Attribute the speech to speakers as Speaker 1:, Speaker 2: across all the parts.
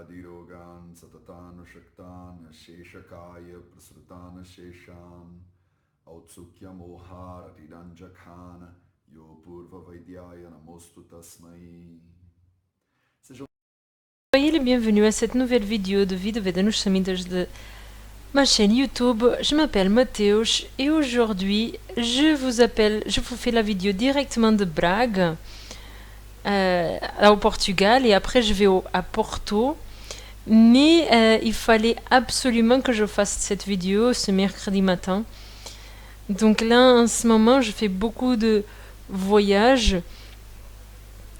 Speaker 1: Vyadirogan Satatan Shaktan Sheshakaya Prasrutan Sheshan Autsukya Mohar Atidanjakhan Yo Purva Vaidyaya Namostu Tasmai.
Speaker 2: Soyez les bienvenus à cette nouvelle vidéo de Vida Vedanush Samidas de ma chaîne YouTube. Je m'appelle Mateusz et aujourd'hui je vous fais la vidéo directement de Braga au Portugal et après je vais à Porto. Mais il fallait absolument que je fasse cette vidéo ce mercredi matin. Donc là en ce moment je fais beaucoup de voyages.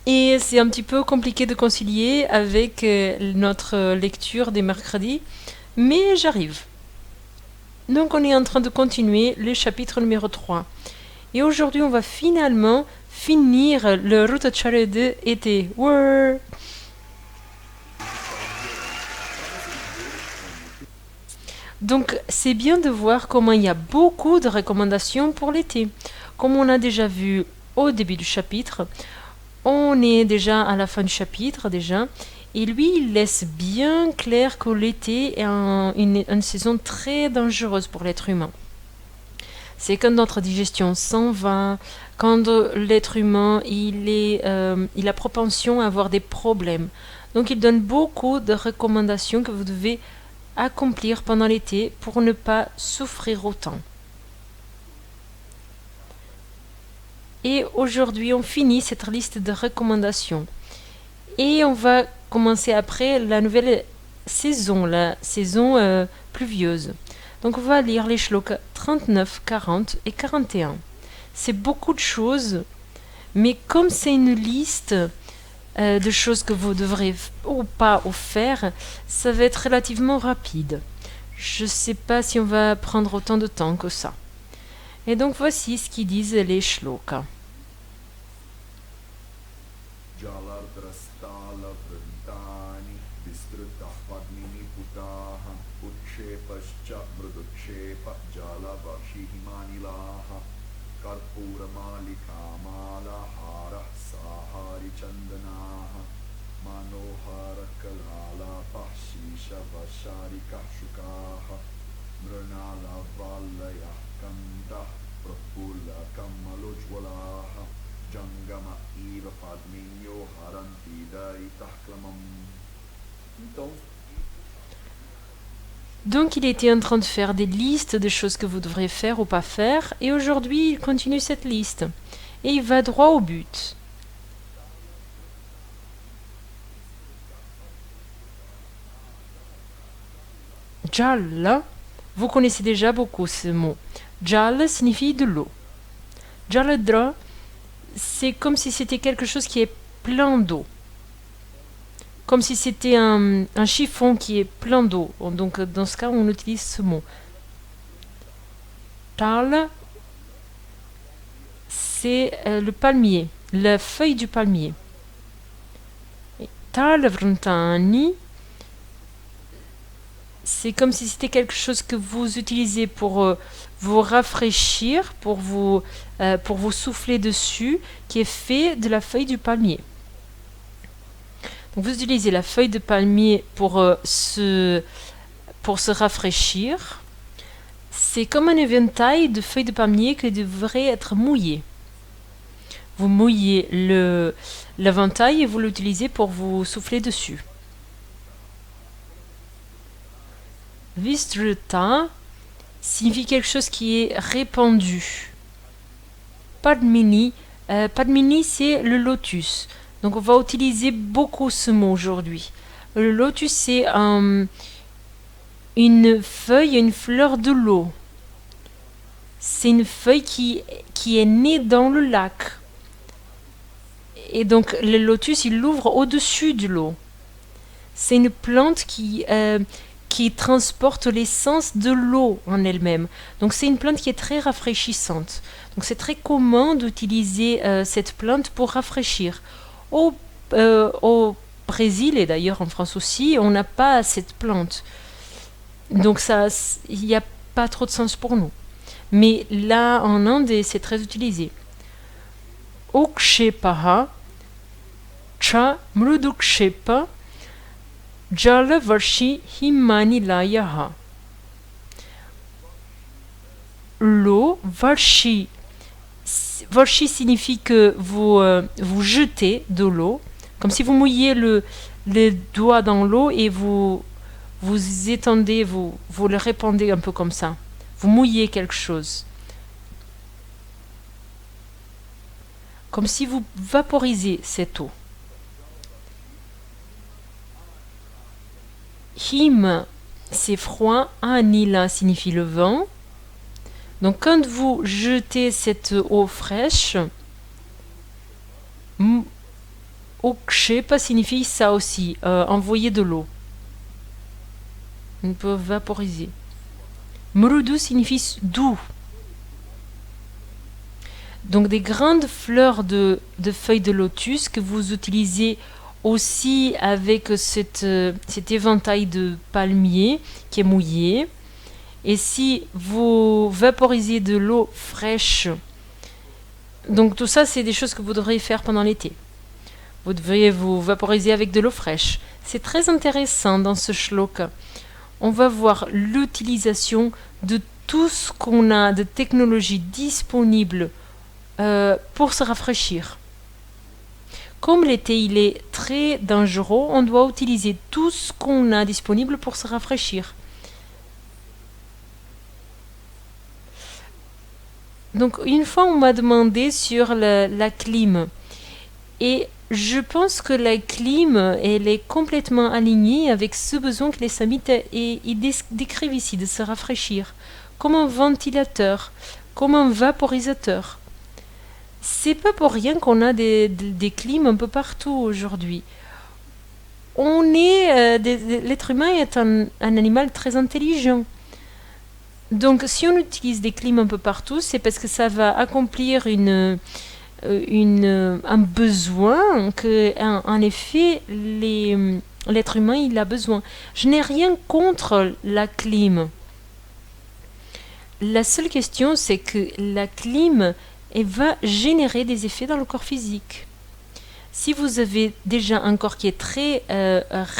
Speaker 2: Et c'est un petit peu compliqué de concilier avec notre lecture des mercredis, mais j'arrive. Donc on est en train de continuer le chapitre numéro 3. Et aujourd'hui on va finalement finir le Rutacharya de été. Donc c'est bien de voir comment il y a beaucoup de recommandations pour l'été. Comme on a déjà vu au début du chapitre, on est déjà à la fin du chapitre déjà, et lui il laisse bien clair que l'été est une saison très dangereuse pour l'être humain. C'est quand notre digestion s'en va, quand l'être humain il a propension à avoir des problèmes. Donc il donne beaucoup de recommandations que vous devez accomplir pendant l'été pour ne pas souffrir autant. Et aujourd'hui, on finit cette liste de recommandations. Et on va commencer après la nouvelle saison, la saison pluvieuse. Donc on va lire les shlokas 39, 40 et 41. C'est beaucoup de choses, mais comme c'est une liste de choses que vous devrez ou pas faire, ça va être relativement rapide. Je ne sais pas si on va prendre autant de temps que ça. Et donc voici ce qu'ils disent les shlokas.
Speaker 1: Jalardrastala Vrintani Vistrutah Padmini Putaha Utshepascha Mrudukshepa Jalavashihimanilaha Karpura Malikamala Hara Sahari Chandanaha Manohara Kalala Pashisha Vasharika Shukaha Mrunala Valaya Kanda Prapula Kamalujwalaha Jangama Iva Padminyo Haranti Daritahklamam.
Speaker 2: Donc il était en train de faire des listes de choses que vous devrez faire ou pas faire, et aujourd'hui il continue cette liste. Et il va droit au but. Jal, vous connaissez déjà beaucoup ce mot. Jal signifie de l'eau. Jaladra, c'est comme si c'était quelque chose qui est plein d'eau. Comme si c'était un chiffon qui est plein d'eau. Donc dans ce cas, on utilise ce mot. Tal, c'est le palmier, la feuille du palmier. Tal vrantani, c'est comme si c'était quelque chose que vous utilisez pour vous rafraîchir, pour vous souffler dessus, qui est fait de la feuille du palmier. Donc vous utilisez la feuille de palmier pour se rafraîchir. C'est comme un éventail de feuilles de palmier qui devrait être mouillé. Vous mouillez l'éventail et vous l'utilisez pour vous souffler dessus. Vistruta signifie quelque chose qui est répandu. Padmini, Padmini c'est le lotus. Donc on va utiliser beaucoup ce mot aujourd'hui. Le lotus c'est une feuille, une fleur de l'eau. C'est une feuille qui est née dans le lac. Et donc le lotus il l'ouvre au-dessus de l'eau. C'est une plante qui transporte l'essence de l'eau en elle-même. Donc c'est une plante qui est très rafraîchissante. Donc c'est très commun d'utiliser cette plante pour rafraîchir. Au Brésil et d'ailleurs en France aussi, on n'a pas cette plante. Donc il n'y a pas trop de sens pour nous. Mais là en Inde, c'est très utilisé. Ukshepaha, cha mrudukshepa, Jala Varshi Himanilayaha. L'eau, Varshi. Varshi signifie que vous jetez de l'eau, comme si vous mouillez les doigts dans l'eau et vous étendez, vous le répandez un peu comme ça. Vous mouillez quelque chose. Comme si vous vaporisez cette eau. Him, c'est froid. Anila signifie le vent. Donc quand vous jetez cette eau fraîche, Okshepa signifie ça aussi, envoyer de l'eau. On peut vaporiser. Mrudu signifie doux. Donc des grandes fleurs de feuilles de lotus que vous utilisez aussi avec cet éventail de palmiers qui est mouillé. Et si vous vaporisez de l'eau fraîche, donc tout ça c'est des choses que vous devriez faire pendant l'été. Vous devriez vous vaporiser avec de l'eau fraîche. C'est très intéressant dans ce shloka. On va voir l'utilisation de tout ce qu'on a de technologie disponible pour se rafraîchir. Comme l'été il est très dangereux, on doit utiliser tout ce qu'on a disponible pour se rafraîchir. Donc une fois on m'a demandé sur la clim et je pense que la clim elle est complètement alignée avec ce besoin que les samites décrivent ici de se rafraîchir comme un ventilateur, comme un vaporisateur. C'est pas pour rien qu'on a des clims un peu partout aujourd'hui. L'être humain est un animal très intelligent. Donc, si on utilise des clims un peu partout, c'est parce que ça va accomplir un besoin que, en effet, l'être humain il a besoin. Je n'ai rien contre la clim. La seule question, c'est que la clim elle va générer des effets dans le corps physique. Si vous avez déjà un corps qui est très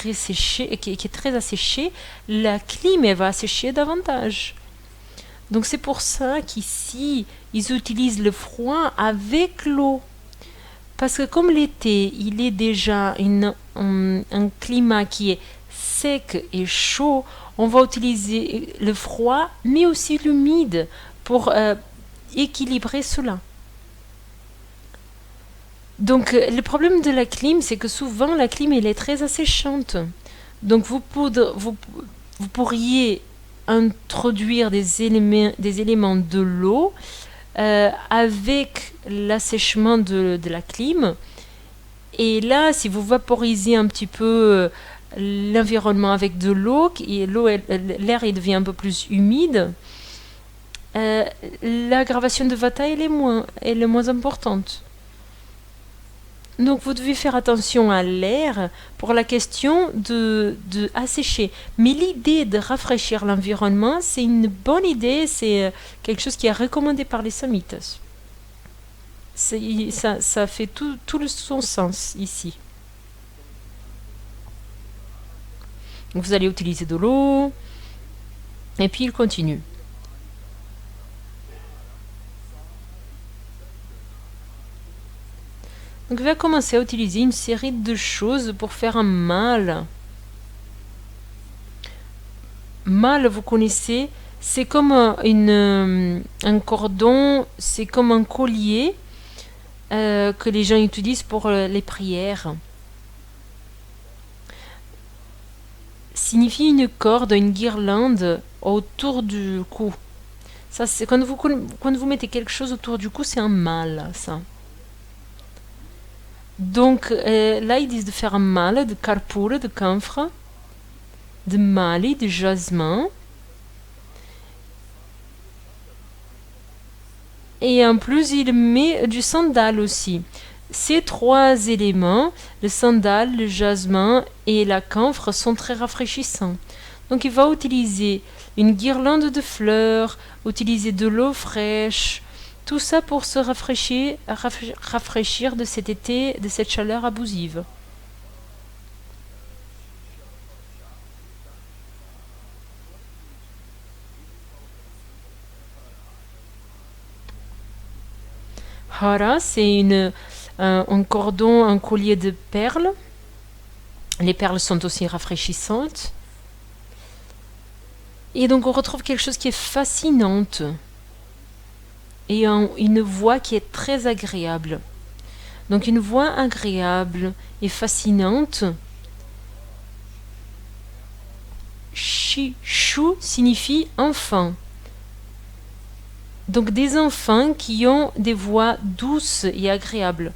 Speaker 2: resséché, qui est très asséché, la clim elle va assécher davantage. Donc c'est pour ça qu'ici, ils utilisent le froid avec l'eau. Parce que comme l'été, il est déjà un climat qui est sec et chaud, on va utiliser le froid, mais aussi l'humide pour équilibrer cela. Donc le problème de la clim, c'est que souvent la clim elle est très asséchante. Donc vous pourriez introduire des éléments de l'eau avec l'assèchement de la clim. Et là, si vous vaporisez un petit peu l'environnement avec de l'eau, et l'air il devient un peu plus humide, l'aggravation de Vata elle est moins importante. Donc vous devez faire attention à l'air pour la question de assécher. Mais l'idée de rafraîchir l'environnement, c'est une bonne idée, c'est quelque chose qui est recommandé par les samites. Ça fait tout son sens ici. Donc vous allez utiliser de l'eau, et puis il continue. Donc il va commencer à utiliser une série de choses pour faire un mâle. Mâle, vous connaissez, c'est comme un cordon, c'est comme un collier que les gens utilisent pour les prières. Signifie une corde, une guirlande autour du cou. Ça, c'est quand vous mettez quelque chose autour du cou, c'est un mâle, ça. Donc là, ils disent de faire un mâle de karpura, de camphre, de mali, de jasmin. Et en plus, il met du sandal aussi. Ces trois éléments, le sandal, le jasmin et la camphre, sont très rafraîchissants. Donc il va utiliser une guirlande de fleurs, utiliser de l'eau fraîche, tout ça pour se rafraîchir de cet été, de cette chaleur abusive. Hara, c'est un cordon, un collier de perles. Les perles sont aussi rafraîchissantes. Et donc on retrouve quelque chose qui est fascinante. Et une voix qui est très agréable. Donc une voix agréable et fascinante. Shu signifie enfant. Donc des enfants qui ont des voix douces et agréables.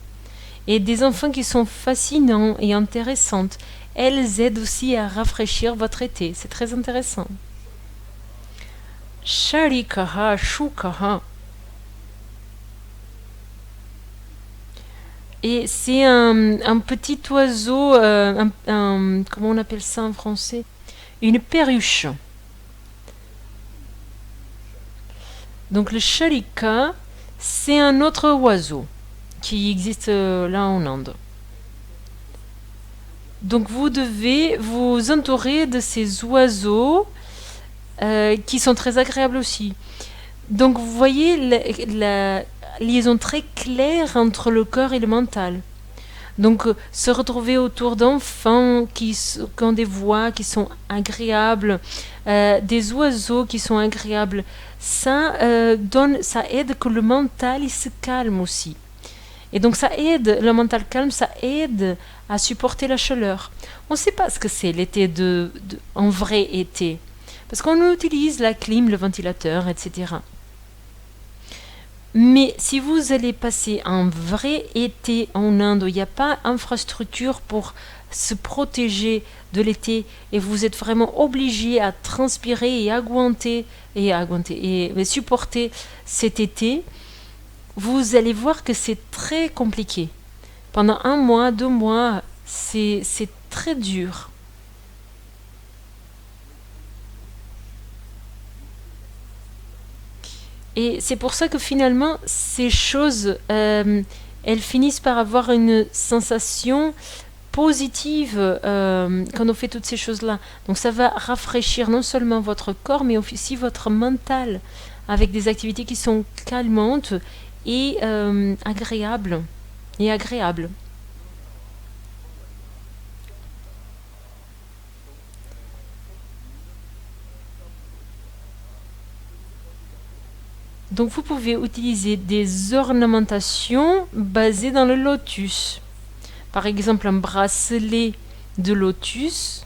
Speaker 2: Et des enfants qui sont fascinants et intéressantes. Elles aident aussi à rafraîchir votre été. C'est très intéressant. Sharikaha, Shukaha. Et c'est un petit oiseau, comment on appelle ça en français? Une perruche. Donc le sharika, c'est un autre oiseau qui existe là en Inde. Donc vous devez vous entourer de ces oiseaux qui sont très agréables aussi. Donc vous voyez la liaison très claire entre le corps et le mental. Donc se retrouver autour d'enfants qui ont des voix qui sont agréables, des oiseaux qui sont agréables, ça aide que le mental il se calme aussi. Et donc ça aide, le mental calme, ça aide à supporter la chaleur. On ne sait pas ce que c'est l'été en vrai été, parce qu'on utilise la clim, le ventilateur, etc. Mais si vous allez passer un vrai été en Inde où il n'y a pas d'infrastructure pour se protéger de l'été et vous êtes vraiment obligé à transpirer et supporter cet été, vous allez voir que c'est très compliqué. Pendant 1 mois, 2 mois, c'est très dur. Et c'est pour ça que finalement, ces choses, elles finissent par avoir une sensation positive quand on fait toutes ces choses-là. Donc ça va rafraîchir non seulement votre corps, mais aussi votre mental, avec des activités qui sont calmantes et agréables. Donc vous pouvez utiliser des ornementations basées dans le lotus. Par exemple, un bracelet de lotus.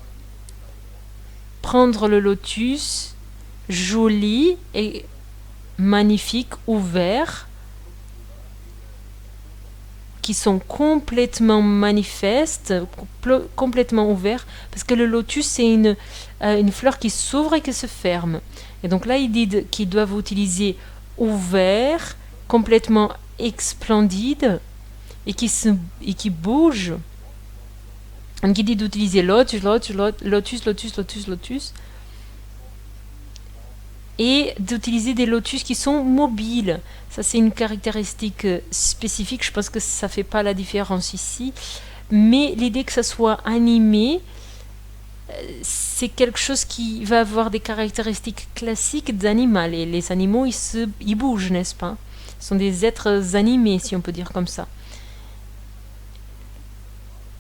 Speaker 2: Prendre le lotus joli et magnifique, ouvert, qui sont complètement manifestes, complètement ouverts, parce que le lotus c'est une fleur qui s'ouvre et qui se ferme. Et donc là, il dit qu'ils doivent utiliser ouvert, complètement splendide et qui bouge. Donc il dit d'utiliser lotus et d'utiliser des lotus qui sont mobiles. Ça c'est une caractéristique spécifique, je pense que ça fait pas la différence ici, mais l'idée que ça soit animé, c'est quelque chose qui va avoir des caractéristiques classiques d'animal. Et les animaux, ils bougent, n'est-ce pas? Ce sont des êtres animés, si on peut dire comme ça.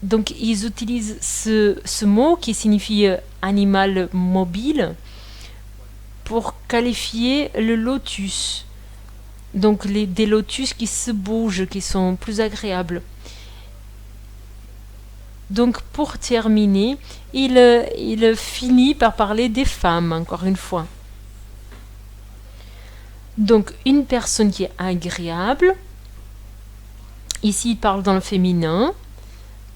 Speaker 2: Donc, ils utilisent ce mot qui signifie animal mobile pour qualifier le lotus. Donc, des lotus qui se bougent, qui sont plus agréables. Donc pour terminer, il finit par parler des femmes, encore une fois. Donc une personne qui est agréable, ici il parle dans le féminin,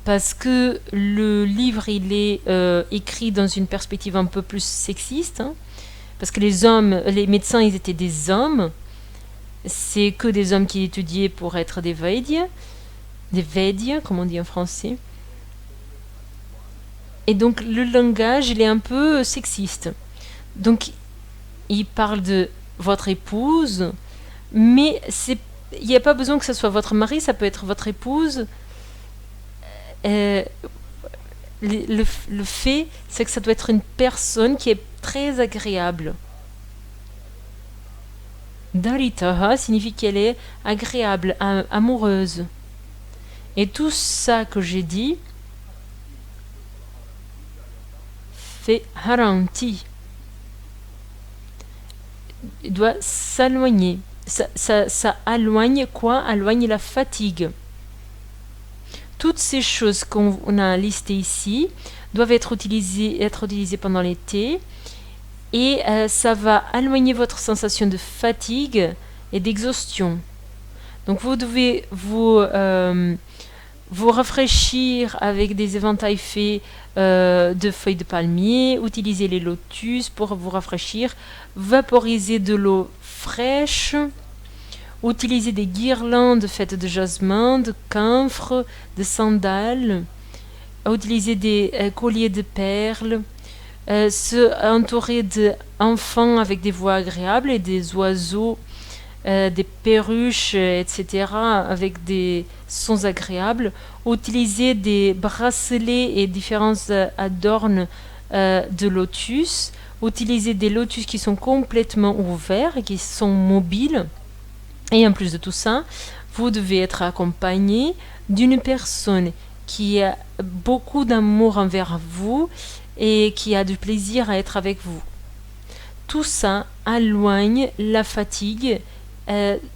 Speaker 2: parce que le livre il est écrit dans une perspective un peu plus sexiste, hein, parce que les médecins ils étaient des hommes, c'est que des hommes qui étudiaient pour être des Vaidyas, comme on dit en français. Et donc le langage, il est un peu sexiste. Donc il parle de votre épouse, mais il n'y a pas besoin que ce soit votre mari, ça peut être votre épouse. Le fait, c'est que ça doit être une personne qui est très agréable. Daritaha signifie qu'elle est agréable, amoureuse. Et tout ça que j'ai dit fait haranti. Il doit s'éloigner. Ça éloigne quoi? Éloigne la fatigue. Toutes ces choses qu'on a listées ici doivent être utilisées pendant l'été. Et ça va éloigner votre sensation de fatigue et d'exhaustion. Donc vous devez vous rafraîchir avec des éventails faits de feuilles de palmier, utiliser les lotus pour vous rafraîchir, vaporiser de l'eau fraîche, utiliser des guirlandes faites de jasmin, de camphre, de sandales, utiliser des colliers de perles, se entourer d'enfants avec des voix agréables et des oiseaux, des perruches, etc., avec des sons agréables, utiliser des bracelets et différents adornes de lotus, utiliser des lotus qui sont complètement ouverts et qui sont mobiles. Et en plus de tout ça, vous devez être accompagné d'une personne qui a beaucoup d'amour envers vous et qui a du plaisir à être avec vous. Tout ça éloigne la fatigue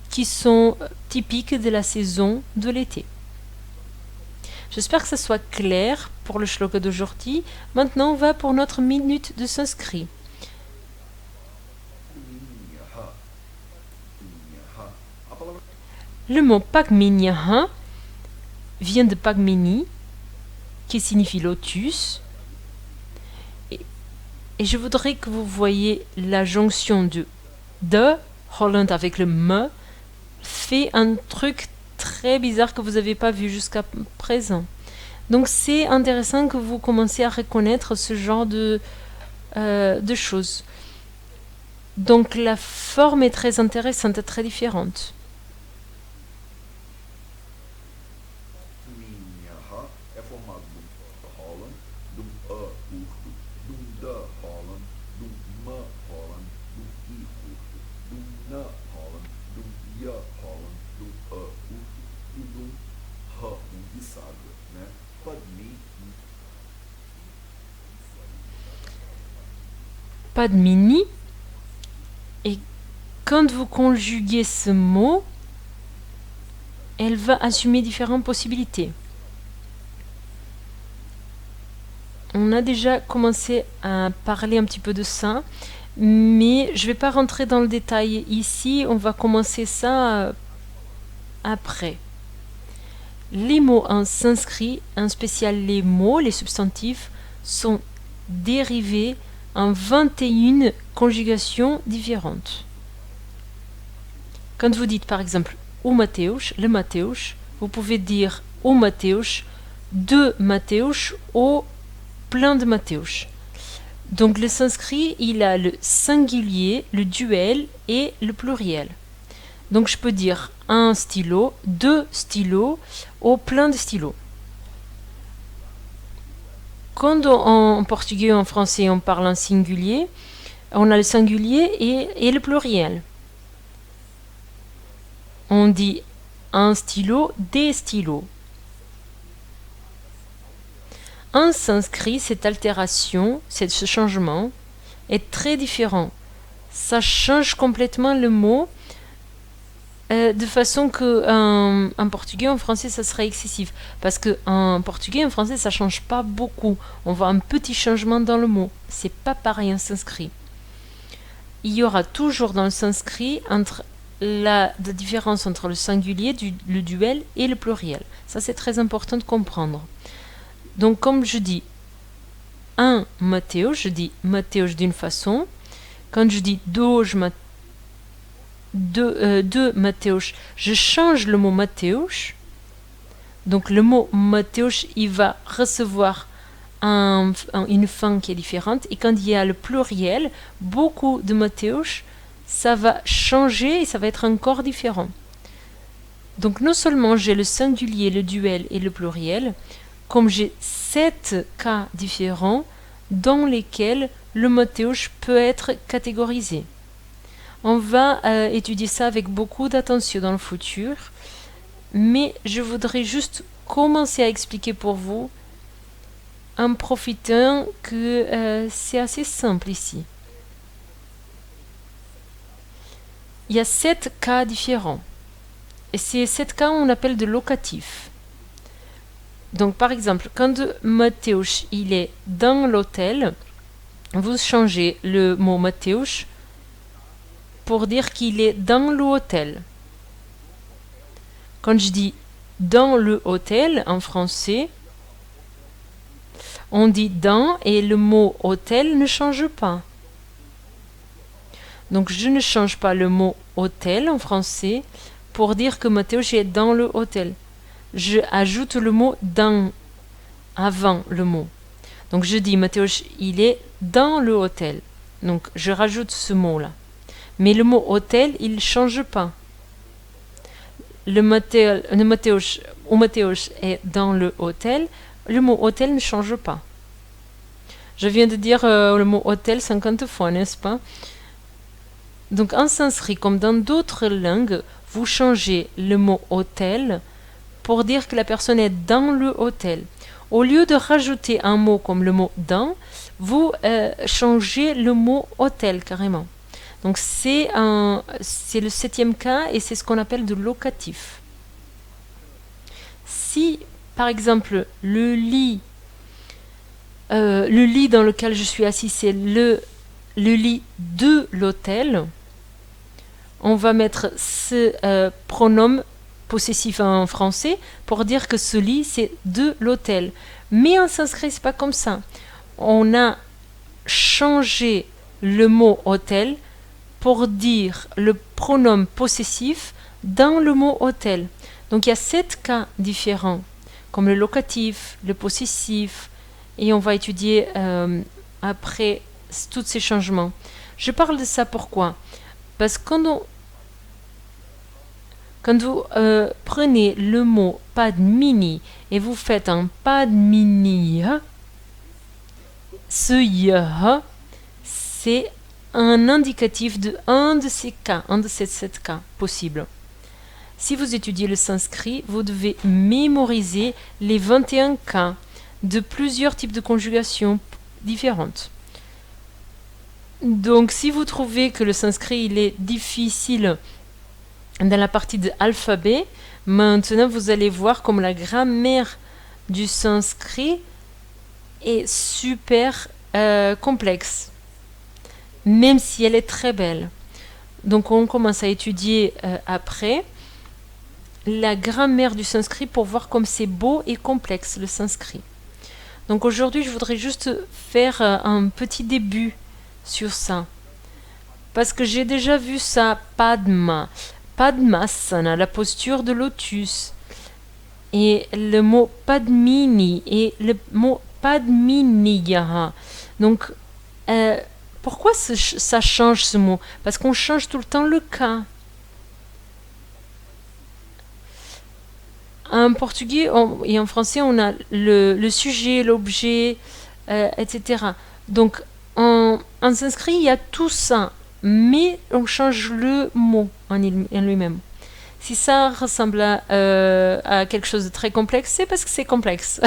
Speaker 2: qui sont typiques de la saison de l'été. J'espère que ça soit clair pour le shloka d'aujourd'hui. Maintenant, on va pour notre minute de sanskrit. Le mot Pagminyaha vient de Pagmini, qui signifie lotus. Et je voudrais que vous voyez la jonction de Holland avec le me fait un truc très bizarre que vous n'avez pas vu jusqu'à présent. Donc c'est intéressant que vous commenciez à reconnaître ce genre de choses. Donc la forme est très intéressante et très différente. Padmini. Et quand vous conjuguez ce mot, elle va assumer différentes possibilités. On a déjà commencé à parler un petit peu de ça, mais je ne vais pas rentrer dans le détail ici, on va commencer ça après. Les mots en sanskrit, en spécial les mots, les substantifs, sont dérivés en 21 conjugations différentes. Quand vous dites par exemple au Mateusz, le Mateusz, vous pouvez dire au Mateusz, de Mateusz, au plein de Mateusz. Donc le sanskrit, il a le singulier, le duel et le pluriel. Donc je peux dire un stylo, deux stylos, au plein de stylos. Quand en portugais et en français on parle en singulier, on a le singulier et le pluriel. On dit un stylo, des stylos. En sanskrit, cette altération, ce changement est très différent. Ça change complètement le mot de façon que en portugais et en français ça serait excessif, parce que en portugais et en français ça change pas beaucoup, on voit un petit changement dans le mot, c'est pas pareil en sanskrit. Il y aura toujours dans le sanskrit la différence entre le singulier, le duel et le pluriel, ça c'est très important de comprendre. Donc comme je dis un Mateusz, je dis Mateusz d'une façon, quand je dis dois de Mateusz, je change le mot Mateusz. Donc le mot Mateusz, il va recevoir une fin qui est différente. Et quand il y a le pluriel, beaucoup de Mateusz, ça va changer et ça va être encore différent. Donc non seulement j'ai le singulier, le duel et le pluriel, comme j'ai 7 cas différents dans lesquels le Mateusz peut être catégorisé. On va étudier ça avec beaucoup d'attention dans le futur, mais je voudrais juste commencer à expliquer pour vous en profitant que c'est assez simple ici. Il y a 7 cas différents. Et ces 7 cas, on appelle de locatifs. Donc, par exemple, quand Mateusz il est dans l'hôtel, vous changez le mot Mateusz pour dire qu'il est dans l'hôtel. Quand je dis dans le hôtel en français, on dit dans et le mot hôtel ne change pas. Donc, je ne change pas le mot hôtel en français pour dire que Mateusz est dans le hôtel. Je ajoute le mot dans avant le mot. Donc, je dis Mateusz, il est dans le hôtel. Donc, je rajoute ce mot-là. Mais le mot hôtel, il ne change pas. Le Mateusz est dans le hôtel. Le mot hôtel ne change pas. Je viens de dire le mot hôtel 50 fois, n'est-ce pas? Donc en sanskrit, comme dans d'autres langues, vous changez le mot hôtel pour dire que la personne est dans le hôtel. Au lieu de rajouter un mot comme le mot dans, vous changez le mot hôtel carrément. Donc c'est le 7e cas et c'est ce qu'on appelle de locatif. Si par exemple le lit dans lequel je suis assis, c'est le lit de l'hôtel, on va mettre ce pronom possessif en français pour dire que ce lit c'est de l'hôtel. Mais en sanskrit c'est pas comme ça. On a changé le mot hôtel pour dire le pronom possessif dans le mot hôtel. Donc il y a 7 cas différents, comme le locatif, le possessif, et on va étudier après tous ces changements. Je parle de ça pourquoi? Parce que quand vous prenez le mot padmini et vous faites un padminiya, ce ya, c'est un indicatif de un de ces cas, un de ces 7 cas possibles. Si vous étudiez le sanskrit, vous devez mémoriser les 21 cas de plusieurs types de conjugations différentes. Donc, si vous trouvez que le sanskrit il est difficile dans la partie de l'alphabet, maintenant vous allez voir comme la grammaire du sanskrit est super complexe, même si elle est très belle. Donc, on commence à étudier après la grammaire du sanskrit pour voir comme c'est beau et complexe le sanskrit. Donc, aujourd'hui, je voudrais juste faire un petit début sur ça. Parce que j'ai déjà vu ça, Padma, Padmasana, la posture de lotus, et le mot Padmini et le mot Padminiya. Donc, pourquoi ça change ce mot? Parce qu'on change tout le temps le cas. En portugais et en français, on a le sujet, l'objet, etc. Donc, en sanskrit, il y a tout ça, mais on change le mot en lui-même. Si ça ressemble à quelque chose de très complexe, c'est parce que c'est complexe,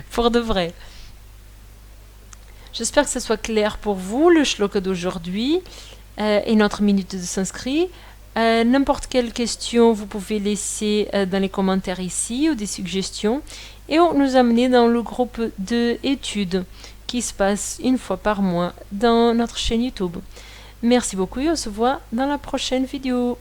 Speaker 2: pour de vrai. J'espère que ce soit clair pour vous, le shloka d'aujourd'hui et notre minute de sanskrit. N'importe quelle question, vous pouvez laisser dans les commentaires ici ou des suggestions et on nous amener dans le groupe d'études qui se passe une fois par mois dans notre chaîne YouTube. Merci beaucoup et on se voit dans la prochaine vidéo.